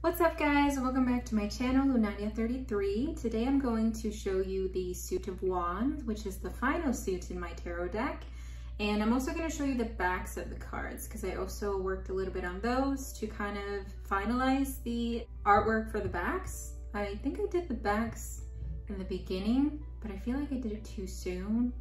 What's up guys, welcome back to my channel, Lunania33. Today I'm going to show you the Suit of Wands, which is the final suit in my tarot deck. And I'm also going to show you the backs of the cards because I also worked a little bit on those to kind of finalize the artwork for the backs. I think I did the backs in the beginning, but I feel like I did it too soon.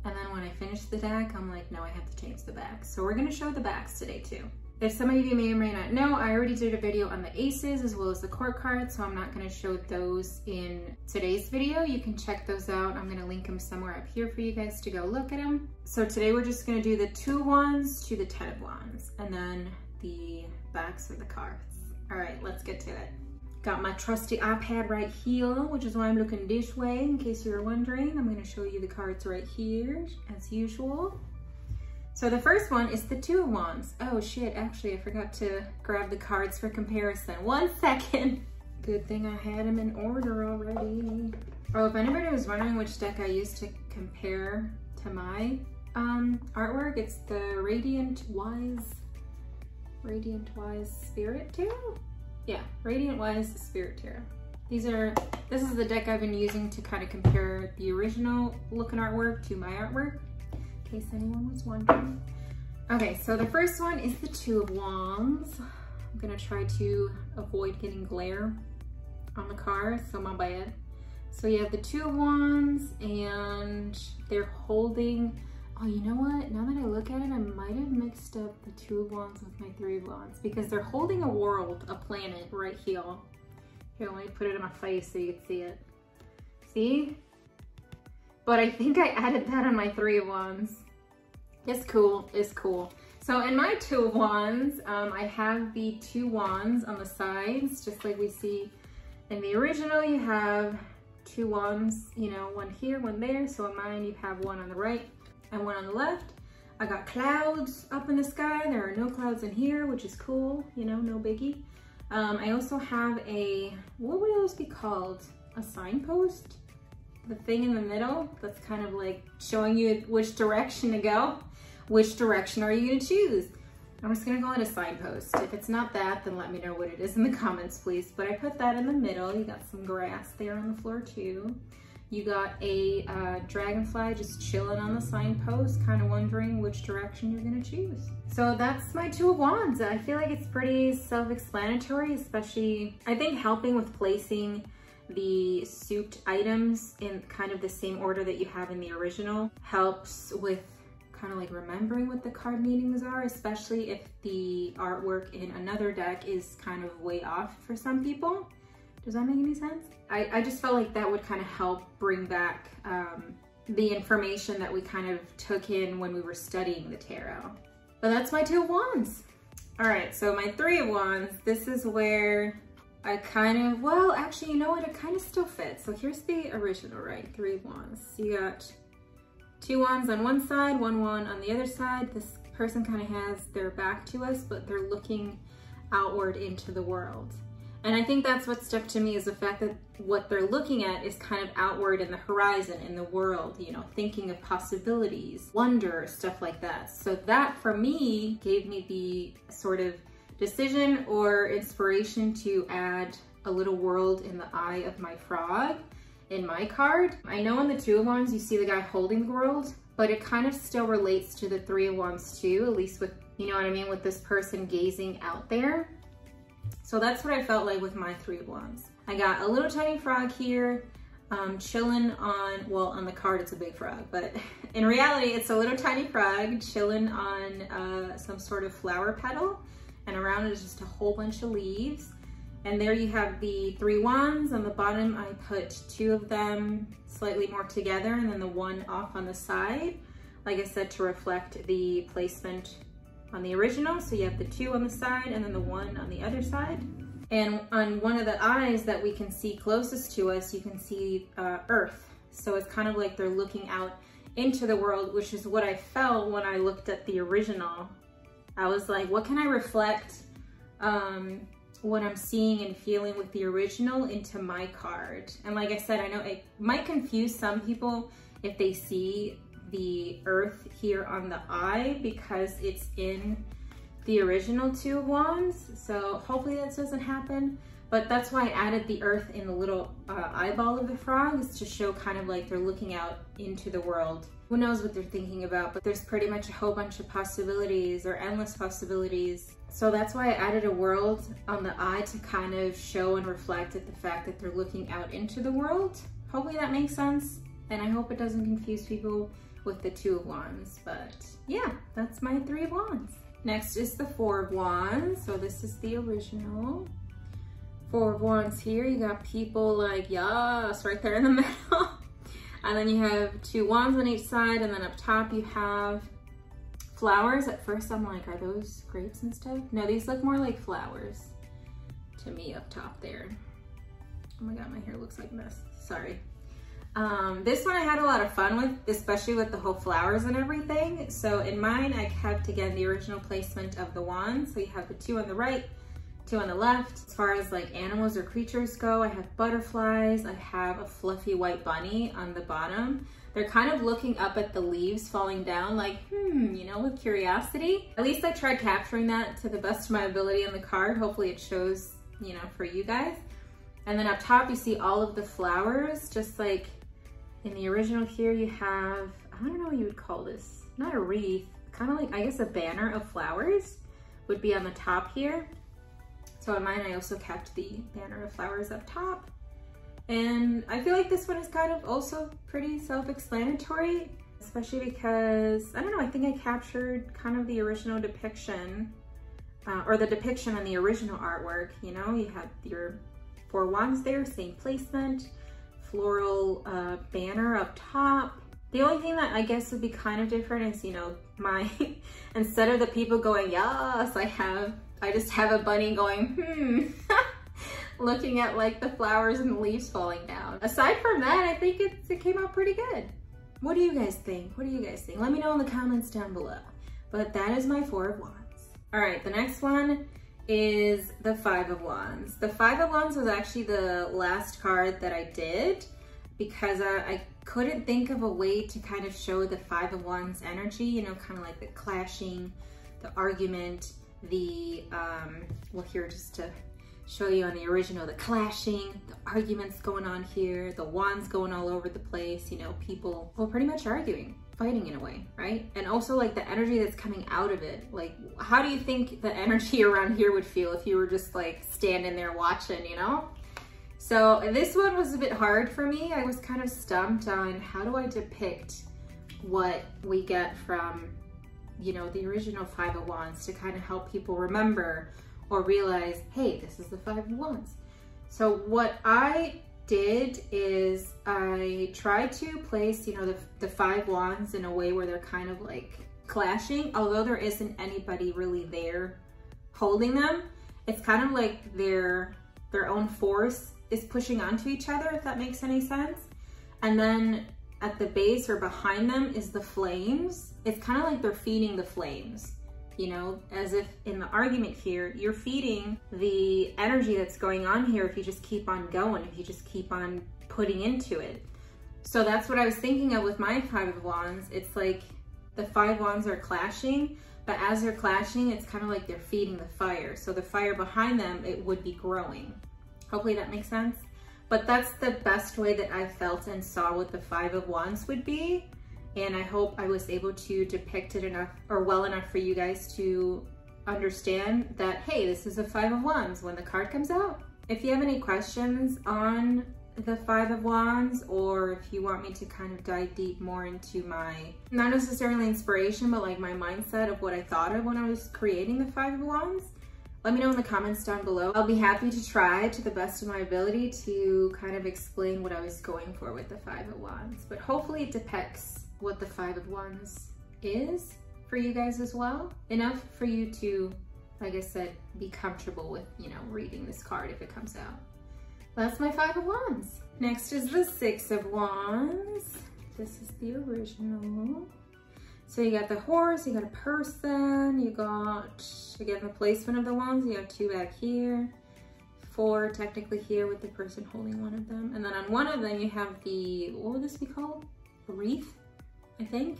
And then when I finished the deck, I'm like, no, I have to change the backs. So we're going to show the backs today too. If some of you may or may not know, I already did a video on the aces as well as the court cards, so I'm not going to show those in today's video. You can check those out. I'm going to link them somewhere up here for you guys to go look at them. So today we're just going to do the 2 of Wands to the 10 of Wands and then the backs of the cards. All right, let's get to it. Got my trusty iPad right here, which is why I'm looking this way in case you were wondering. I'm going to show you the cards right here as usual. So the first one is the 2 of Wands. Oh shit, actually I forgot to grab the cards for comparison. 1 second. Good thing I had them in order already. Oh, if anybody was wondering which deck I used to compare to my artwork, it's the Radiant Wise Spirit Tarot? Yeah, Radiant Wise Spirit Tarot. This is the deck I've been using to kind of compare the original looking artwork to my artwork, in case anyone was wondering. Okay, so the first one is the 2 of Wands. I'm gonna try to avoid getting glare on the card, so my bad. So you have the 2 of Wands and they're holding, oh, you know what? Now that I look at it, I might have mixed up the 2 of Wands with my 3 of Wands because they're holding a world, a planet right here. Here, let me put it in my face so you can see it. See? But I think I added that on my 3 of Wands. It's cool, it's cool. So in my 2 of Wands, I have the 2 wands on the sides, just like we see in the original. You have 2 wands, you know, one here, one there. So in mine, you have one on the right and one on the left. I got clouds up in the sky. There are no clouds in here, which is cool, you know, no biggie. I also have a, what would those be called? A signpost? The thing in the middle that's kind of like showing you which direction to go. Which direction are you gonna choose? I'm just gonna call it a signpost. If it's not that, then let me know what it is in the comments, please. But I put that in the middle. You got some grass there on the floor too. You got a dragonfly just chilling on the signpost, kind of wondering which direction you're gonna choose. So that's my 2 of Wands. I feel like it's pretty self-explanatory, especially I think helping with placing the suit items in kind of the same order that you have in the original helps with kind of like remembering what the card meanings are, especially if the artwork in another deck is kind of way off for some people. Does that make any sense? I just felt like that would kind of help bring back the information that we kind of took in when we were studying the tarot. But that's my 2 of Wands. All right, so my 3 of Wands, this is where I kind of, well, actually, you know what? It kind of still fits. So here's the original, right? 3 of Wands. So you got 2 wands on one side, 1 wand on the other side. This person kind of has their back to us, but they're looking outward into the world. And I think that's what stuck to me is the fact that what they're looking at is kind of outward in the horizon, in the world, you know, thinking of possibilities, wonder, stuff like that. So that for me gave me the sort of decision or inspiration to add a little world in the eye of my frog in my card. I know in the 2 of Wands you see the guy holding the world, but it kind of still relates to the 3 of Wands too, at least with, you know what I mean, with this person gazing out there. So that's what I felt like with my 3 of Wands. I got a little tiny frog here chilling on, well, on the card it's a big frog, but in reality it's a little tiny frog chilling on some sort of flower petal, and around it is just a whole bunch of leaves. And there you have the 3 wands. On the bottom, I put 2 of them slightly more together and then the 1 off on the side. Like I said, to reflect the placement on the original. So you have the 2 on the side and then the 1 on the other side. And on one of the eyes that we can see closest to us, you can see Earth. So it's kind of like they're looking out into the world, which is what I felt when I looked at the original. I was like, what can I reflect what I'm seeing and feeling with the original into my card? And like I said, I know it might confuse some people if they see the Earth here on the eye because it's in the original Two of Wands, so hopefully that doesn't happen. But that's why I added the earth in the little eyeball of the frog, is to show kind of like they're looking out into the world. Who knows what they're thinking about, but there's pretty much a whole bunch of possibilities, or endless possibilities. So that's why I added a world on the eye to kind of show and reflect at the fact that they're looking out into the world. Hopefully that makes sense, and I hope it doesn't confuse people with the Two of Wands. But yeah, that's my Three of Wands. Next is the Four of Wands. So this is the original. Four of Wands here, you got people like, yes, right there in the middle. And then you have two wands on each side, and then up top you have flowers. At first I'm like, are those grapes and stuff? No, these look more like flowers to me up top there. Oh my God, my hair looks like a mess, sorry. This one I had a lot of fun with, especially with the whole flowers and everything. So in mine, I kept, again, the original placement of the wands. So you have the two on the right, two on the left. As far as like animals or creatures go, I have butterflies. I have a fluffy white bunny on the bottom. They're kind of looking up at the leaves falling down like, you know, with curiosity. At least I tried capturing that to the best of my ability in the card. Hopefully it shows, you know, for you guys. And then up top, you see all of the flowers, just like in the original here, you have, I don't know what you would call this, not a wreath, kind of like, I guess a banner of flowers would be on the top here. So in mine, I also kept the banner of flowers up top. And I feel like this one is kind of also pretty self-explanatory, especially because, I don't know, I think I captured kind of the original depiction, or the depiction on the original artwork. You know, you have your Four Wands there, same placement, floral banner up top. The only thing that I guess would be kind of different is, you know, my, instead of the people going, yes, I just have a bunny going, looking at like the flowers and the leaves falling down. Aside from that, I think it came out pretty good. What do you guys think? What do you guys think? Let me know in the comments down below. But that is my Four of Wands. All right, the next one is the Five of Wands. The Five of Wands was actually the last card that I did because I couldn't think of a way to kind of show the Five of Wands energy, you know, kind of like the clashing, the argument, the, well here just to show you on the original, the clashing, the arguments going on here, the wands going all over the place, you know, people, well, pretty much arguing, fighting in a way, right? And also like the energy that's coming out of it. Like, how do you think the energy around here would feel if you were just like standing there watching, you know? So this one was a bit hard for me. I was kind of stumped on how do I depict what we get from, you know, the original Five of Wands to kind of help people remember or realize, hey, this is the Five of Wands. So what I did is I tried to place, you know, the Five Wands in a way where they're kind of like clashing, although there isn't anybody really there holding them. It's kind of like their own force is pushing onto each other, if that makes any sense. And then at the base or behind them is the flames. It's kind of like they're feeding the flames, you know, as if in the argument here, you're feeding the energy that's going on here if you just keep on going, if you just keep on putting into it. So that's what I was thinking of with my Five of Wands. It's like the Five Wands are clashing, but as they're clashing, it's kind of like they're feeding the fire. So the fire behind them, it would be growing. Hopefully that makes sense. But that's the best way that I felt and saw what the Five of Wands would be. And I hope I was able to depict it enough or well enough for you guys to understand that, hey, this is a Five of Wands when the card comes out. If you have any questions on the Five of Wands, or if you want me to kind of dive deep more into my, not necessarily inspiration, but like my mindset of what I thought of when I was creating the Five of Wands, let me know in the comments down below. I'll be happy to try to the best of my ability to kind of explain what I was going for with the Five of Wands. But hopefully it depicts what the Five of Wands is for you guys as well. Enough for you to, like I said, be comfortable with, you know, reading this card if it comes out. That's my Five of Wands. Next is the Six of Wands. This is the original. So you got the horse, you got a person, you got, again, the placement of the wands. You have two back here, four technically here with the person holding one of them. And then on one of them you have the, what would this be called? A wreath, I think.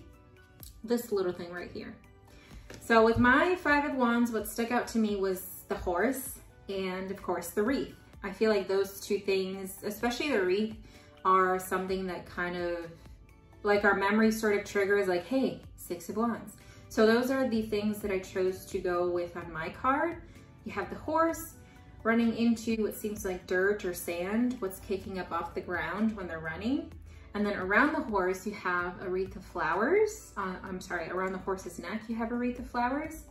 This little thing right here. So with my Five of Wands, what stuck out to me was the horse and of course the wreath. I feel like those two things, especially the wreath, are something that kind of like our memory sort of triggers like, hey, Six of Wands. So those are the things that I chose to go with on my card. You have the horse running into what seems like dirt or sand, what's kicking up off the ground when they're running. And then around the horse, you have a wreath of flowers. Around the horse's neck, you have a wreath of flowers.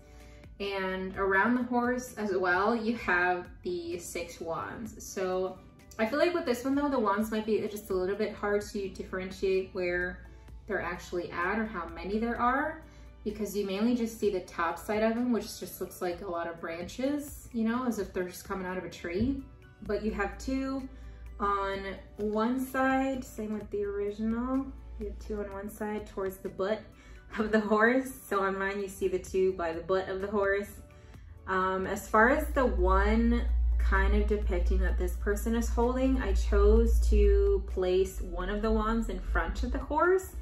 And around the horse as well, you have the 6 wands. So I feel like with this one though, the wands might be just a little bit hard to differentiate where they're actually at or how many there are, because you mainly just see the top side of them, which just looks like a lot of branches, you know, as if they're just coming out of a tree. But you have 2 on one side, same with the original. You have 2 on one side towards the butt of the horse. So on mine, you see the 2 by the butt of the horse. As far as the one kind of depicting that this person is holding, I chose to place one of the wands in front of the horse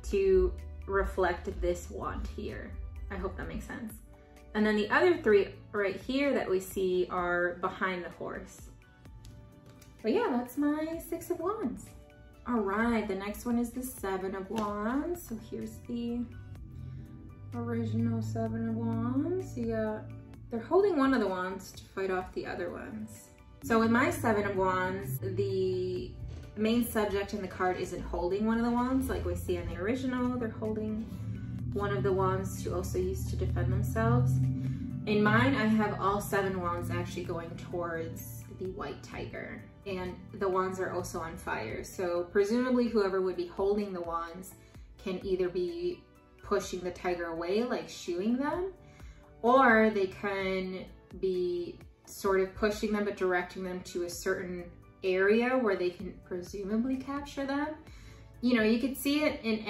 to reflect this wand here. I hope that makes sense. And then the other 3 right here that we see are behind the horse. But yeah, that's my 6 of Wands. All right, the next one is the 7 of Wands. So here's the original 7 of Wands. They're holding one of the wands to fight off the other ones. So with my 7 of Wands, the main subject in the card isn't holding one of the wands like we see on the original. They're holding one of the wands to also use to defend themselves. In mine, I have all 7 wands actually going towards the white tiger, and the wands are also on fire. So presumably whoever would be holding the wands can either be pushing the tiger away, like shooing them, or they can be sort of pushing them but directing them to a certain area where they can presumably capture them. You know, you could see it in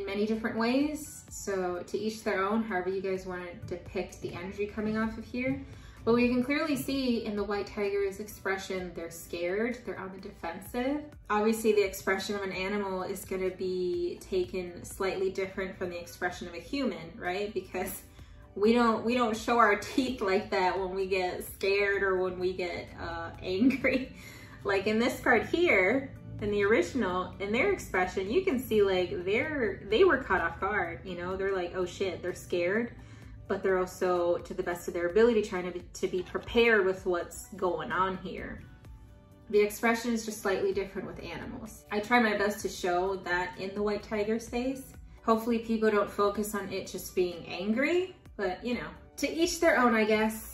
many different ways. So to each their own, however you guys want to depict the energy coming off of here. But we can clearly see in the white tiger's expression, they're scared, they're on the defensive. Obviously the expression of an animal is going to be taken slightly different from the expression of a human, right? Because we don't show our teeth like that when we get scared or when we get angry. Like in this card here, in the original, in their expression, you can see like they were caught off guard, you know? They're like, oh shit, they're scared, but they're also, to the best of their ability, trying to be prepared with what's going on here. The expression is just slightly different with animals. I try my best to show that in the white tiger's face. Hopefully people don't focus on it just being angry, but you know, to each their own, I guess.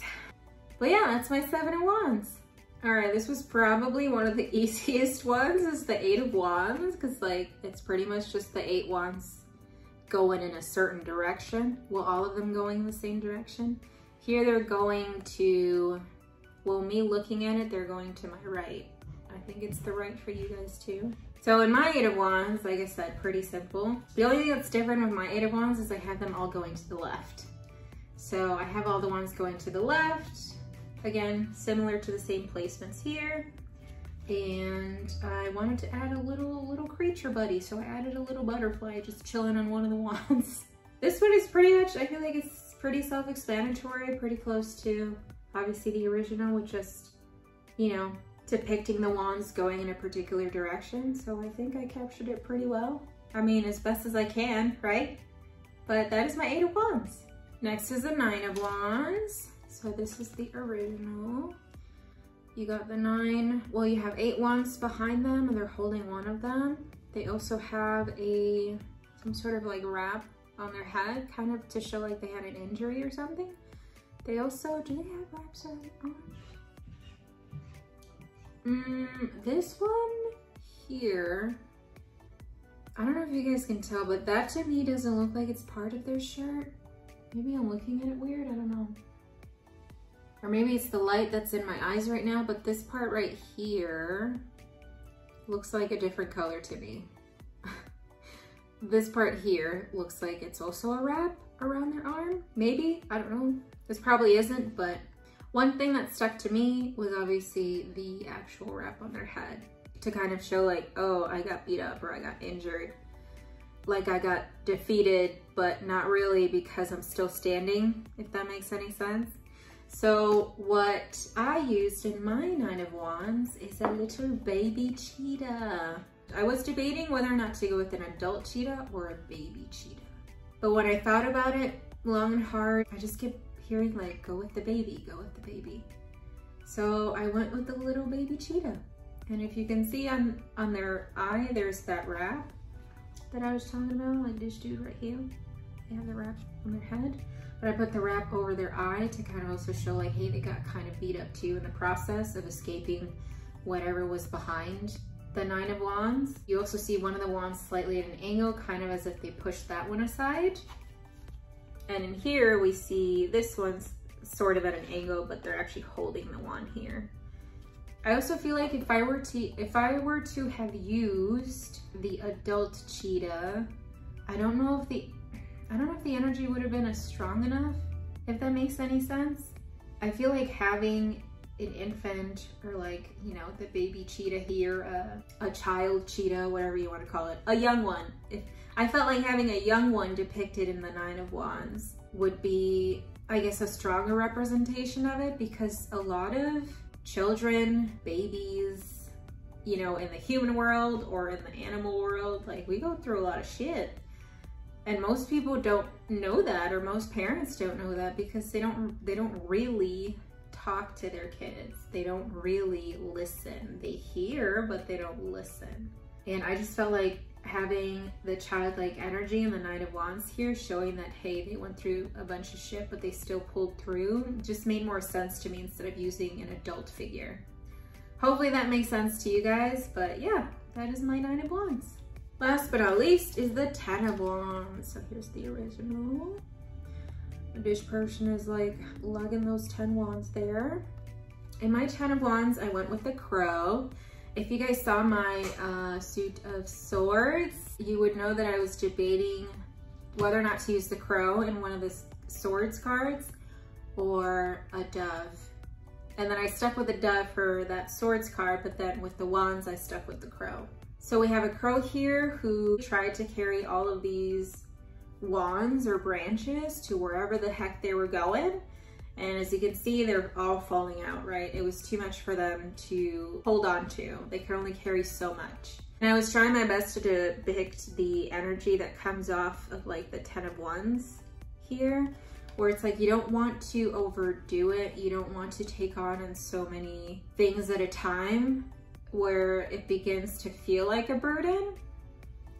But yeah, that's my 7 of Wands. All right, this was probably one of the easiest ones, is the 8 of Wands, because like it's pretty much just the 8 wands going in a certain direction. Well, all of them going in the same direction. Here they're going to, well, me looking at it, they're going to my right. I think it's the right for you guys too. So in my 8 of Wands, like I said, pretty simple. The only thing that's different with my 8 of Wands is I have them all going to the left. So I have all the wands going to the left. Again, similar to the same placements here. And I wanted to add a little creature buddy, so I added a little butterfly just chilling on one of the wands. This one is pretty much, I feel like it's pretty self-explanatory, pretty close to obviously the original, with just, you know, depicting the wands going in a particular direction. So I think I captured it pretty well. I mean, as best as I can, right? But that is my 8 of Wands. Next is the 9 of Wands. So this is the original. You got the 9, well, you have 8 wands behind them and they're holding one of them. They also have some sort of like wrap on their head, kind of to show like they had an injury or something. They also, do they have wraps on arms? This one here, I don't know if you guys can tell, but that to me doesn't look like it's part of their shirt. Maybe I'm looking at it weird, I don't know. Or maybe it's the light that's in my eyes right now, but this part right here looks like a different color to me. This part here looks like it's also a wrap around their arm. Maybe, I don't know. This probably isn't, but one thing that stuck to me was obviously the actual wrap on their head to kind of show like, oh, I got beat up or I got injured. like I got defeated, but not really, because I'm still standing, if that makes any sense. So what I used in my Nine of Wands is a little baby cheetah. I was debating whether or not to go with an adult cheetah or a baby cheetah. But when I thought about it long and hard, I just kept hearing like, go with the baby, go with the baby. So I went with the little baby cheetah. And if you can see on their eye, there's that wrap that I was talking about, like this dude right here. They have the wrap on their head. But I put the wrap over their eye to kind of also show like, hey, they got kind of beat up too in the process of escaping whatever was behind the Nine of Wands. You also see one of the wands slightly at an angle, kind of as if they pushed that one aside. And in here we see this one's sort of at an angle, but they're actually holding the wand here. I also feel like if I were to have used the adult cheetah, I don't know if the energy would have been as strong enough, if that makes any sense. I feel like having an infant, or like, you know, the baby cheetah here, a child cheetah, whatever you want to call it, a young one. I felt like having a young one depicted in the Nine of Wands would be, I guess, a stronger representation of it, because a lot of children, babies, you know, in the human world or in the animal world, like, we go through a lot of shit. And most people don't know that, or most parents don't know that, because they don't really talk to their kids. They don't really listen. They hear, but they don't listen. And I just felt like having the childlike energy in the Nine of Wands here, showing that, hey, they went through a bunch of shit, but they still pulled through, just made more sense to me instead of using an adult figure. Hopefully that makes sense to you guys, but yeah, that is my Nine of Wands. Last but not least is the Ten of Wands. So here's the original. This person is like lugging those 10 wands there. In my 10 of Wands, I went with the crow. If you guys saw my suit of swords, you would know that I was debating whether or not to use the crow in one of the swords cards or a dove. And then I stuck with the dove for that swords card, but then with the wands, I stuck with the crow. So we have a crow here who tried to carry all of these wands or branches to wherever the heck they were going. And as you can see, they're all falling out, right? It was too much for them to hold on to. They could only carry so much. And I was trying my best to depict the energy that comes off of like the 10 of Wands here, where it's like you don't want to overdo it. You don't want to take on so many things at a time where it begins to feel like a burden.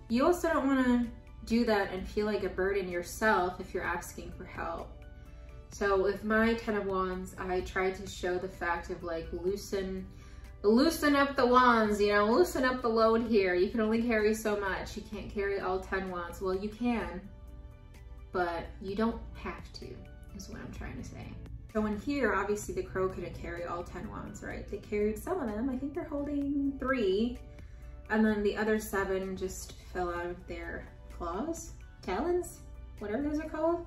You also don't want to do that and feel like a burden yourself if you're asking for help. So with my 10 of Wands, I tried to show the fact of like loosen up the wands, you know, loosen up the load here. You can only carry so much. You can't carry all 10 wands. Well, you can, but you don't have to, is what I'm trying to say. So in here, obviously the crow couldn't carry all 10 wands, right? They carried some of them. I think they're holding 3. And then the other 7 just fell out of their claws, talons, whatever those are called.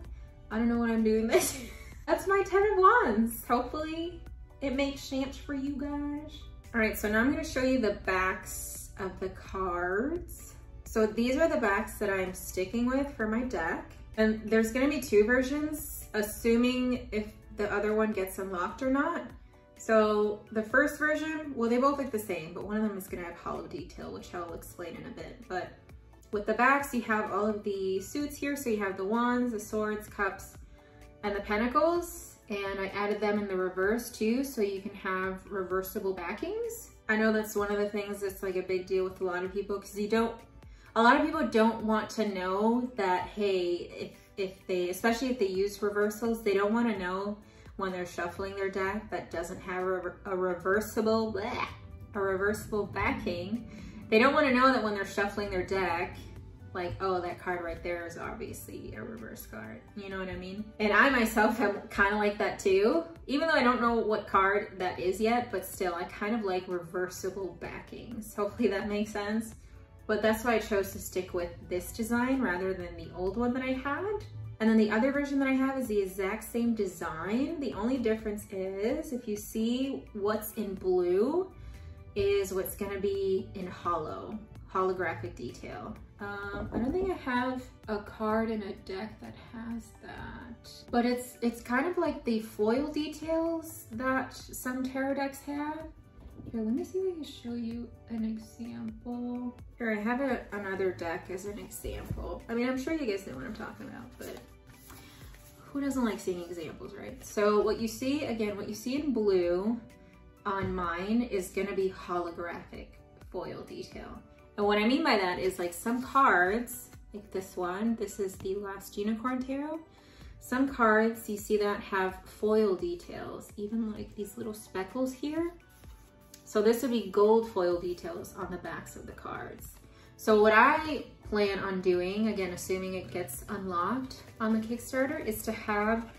I don't know what I'm doing this. That's my 10 of Wands. Hopefully it makes sense for you guys. All right, so now I'm gonna show you the backs of the cards. So these are the backs that I'm sticking with for my deck. And there's gonna be 2 versions, assuming if the other one gets unlocked or not. So the first version, well, they both look the same, but one of them is gonna have hollow detail, which I'll explain in a bit. But with the backs, you have all of the suits here. So you have the wands, the swords, cups, and the pentacles. And I added them in the reverse too, so you can have reversible backings. I know that's one of the things that's like a big deal with a lot of people, because a lot of people don't want to know that, hey, if they, especially if they use reversals, they don't want to know when they're shuffling their deck that doesn't have a reversible backing. They don't want to know that when they're shuffling their deck, like, oh, that card right there is obviously a reverse card. You know what I mean? And I myself am kind of like that too. Even though I don't know what card that is yet, but still, I kind of like reversible backings. Hopefully that makes sense. But that's why I chose to stick with this design rather than the old one that I had. And then the other version that I have is the exact same design. The only difference is, if you see what's in blue, is what's gonna be in holographic detail. I don't think I have a card in a deck that has that, but it's kind of like the foil details that some tarot decks have. Here, let me see if I can show you an example. Here, I have another deck as an example. I mean, I'm sure you guys know what I'm talking about, but who doesn't like seeing examples, right? So what you see, again, what you see in blue on mine is gonna be holographic foil detail. And what I mean by that is like some cards, like this one, this is the Last Unicorn Tarot. Some cards, you see that have foil details, even like these little speckles here. So this would be gold foil details on the backs of the cards. So what I plan on doing, again, assuming it gets unlocked on the Kickstarter, is to have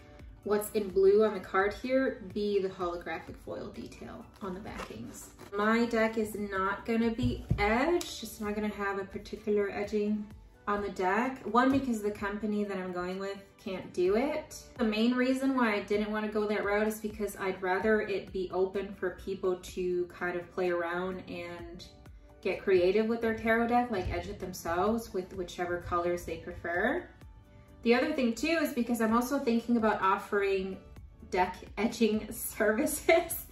what's in blue on the card here be the holographic foil detail on the backings. My deck is not gonna be edged, it's not gonna have a particular edging on the deck. One, because the company that I'm going with can't do it. The main reason why I didn't want to go that route is because I'd rather it be open for people to kind of play around and get creative with their tarot deck, like edge it themselves with whichever colors they prefer. The other thing too is because I'm also thinking about offering deck edging services,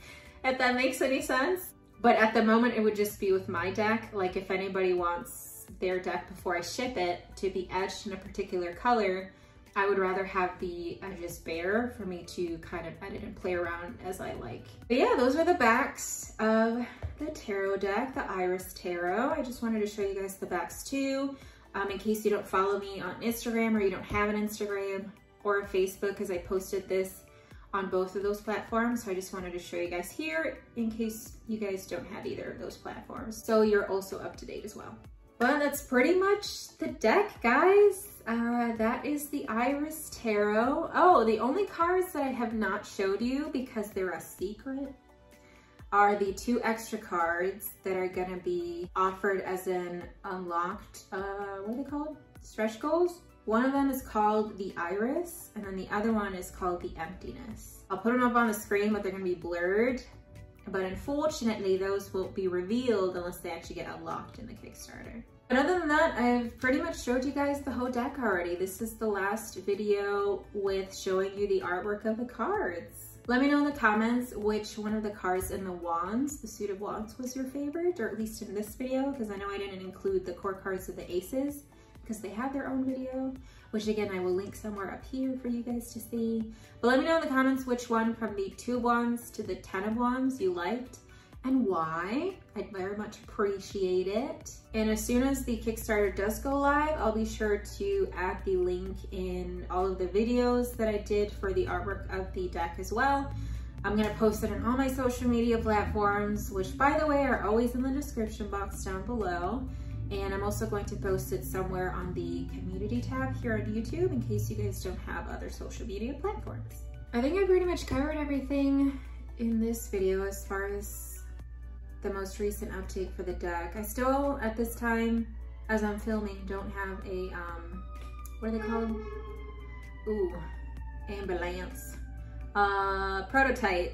if that makes any sense. But at the moment it would just be with my deck. Like if anybody wants their deck before I ship it to be edged in a particular color, I would rather have the edges bare for me to kind of edit and play around as I like. But yeah, those are the backs of the tarot deck, the Eyeris Tarot. I just wanted to show you guys the backs too. In case you don't follow me on Instagram or you don't have an Instagram or a Facebook, because I posted this on both of those platforms. So I just wanted to show you guys here in case you guys don't have either of those platforms. So you're also up to date as well. Well, that's pretty much the deck, guys. That is the Eyeris Tarot. Oh, the only cards that I have not showed you because they're a secret are the 2 extra cards that are gonna be offered as an unlocked, what are they called? Stretch goals? One of them is called the Iris, and then the other one is called the Emptiness. I'll put them up on the screen, but they're gonna be blurred. But unfortunately, those won't be revealed unless they actually get unlocked in the Kickstarter. But other than that, I've pretty much showed you guys the whole deck already. This is the last video with showing you the artwork of the cards. Let me know in the comments which one of the cards in the wands, the suit of wands, was your favorite, or at least in this video, because I know I didn't include the core cards of the aces because they have their own video, which again, I will link somewhere up here for you guys to see. But let me know in the comments which one from the 2 of wands to the 10 of wands you liked and why. I'd very much appreciate it. And as soon as the Kickstarter does go live, I'll be sure to add the link in all of the videos that I did for the artwork of the deck as well. I'm gonna post it on all my social media platforms, which by the way, are always in the description box down below. And I'm also going to post it somewhere on the community tab here on YouTube in case you guys don't have other social media platforms. I think I pretty much covered everything in this video as far as the most recent update for the deck. I still, at this time, as I'm filming, don't have a, what are they called? Ooh, ambulance. Prototype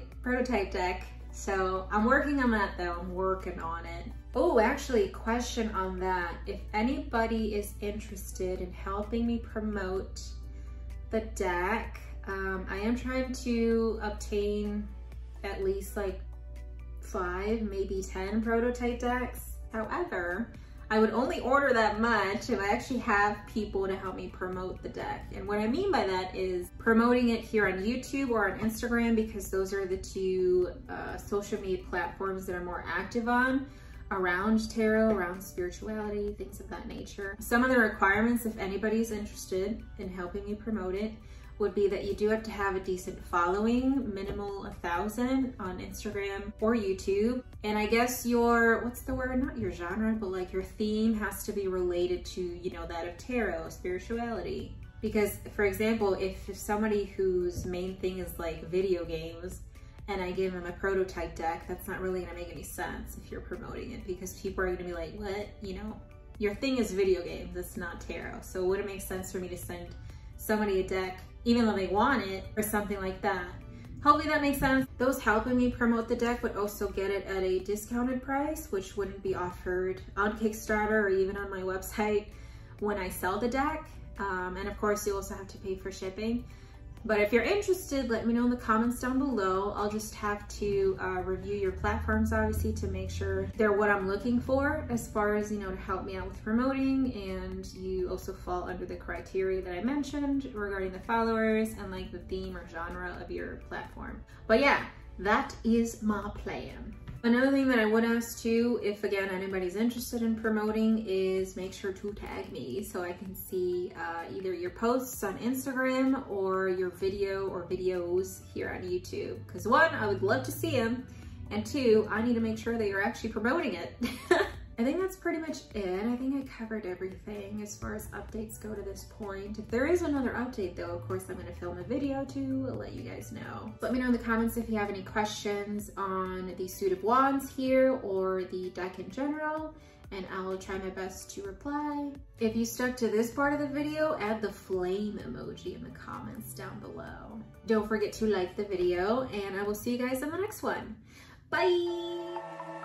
deck. So I'm working on that though, I'm working on it. Oh, actually, question on that. If anybody is interested in helping me promote the deck, I am trying to obtain at least like 5, maybe 10 prototype decks. However, I would only order that much if I actually have people to help me promote the deck. And what I mean by that is promoting it here on YouTube or on Instagram, because those are the 2 social media platforms that I'm more active on around tarot, around spirituality, things of that nature. Some of the requirements, if anybody's interested in helping me promote it, would be that you do have to have a decent following, minimal 1,000 on Instagram or YouTube. And I guess your, what's the word? Not your genre, but like your theme has to be related to, you know, that of tarot, spirituality. Because for example, if somebody whose main thing is like video games, and I give them a prototype deck, that's not really gonna make any sense if you're promoting it, because people are gonna be like, what? You know, your thing is video games, it's not tarot. So it wouldn't make sense for me to send somebody a deck, even though they want it, or something like that. Hopefully that makes sense. Those helping me promote the deck would also get it at a discounted price, which wouldn't be offered on Kickstarter or even on my website. when I sell the deck. And of course, you also have to pay for shipping. But if you're interested, let me know in the comments down below. I'll just have to review your platforms, obviously, to make sure they're what I'm looking for as far as, you know, to help me out with promoting, and you also fall under the criteria that I mentioned regarding the followers and like the theme or genre of your platform. But yeah, that is my plan. Another thing that I would ask too, if again anybody's interested in promoting, is make sure to tag me so I can see either your posts on Instagram or your video or videos here on YouTube. Because one, I would love to see them, and two, I need to make sure that you're actually promoting it. I think that's pretty much it. I think I covered everything as far as updates go to this point. If there is another update though, of course I'm gonna film a video to let you guys know. Let me know in the comments if you have any questions on the suit of wands here or the deck in general, and I will try my best to reply. If you stuck to this part of the video, add the flame emoji in the comments down below. Don't forget to like the video, and I will see you guys in the next one. Bye!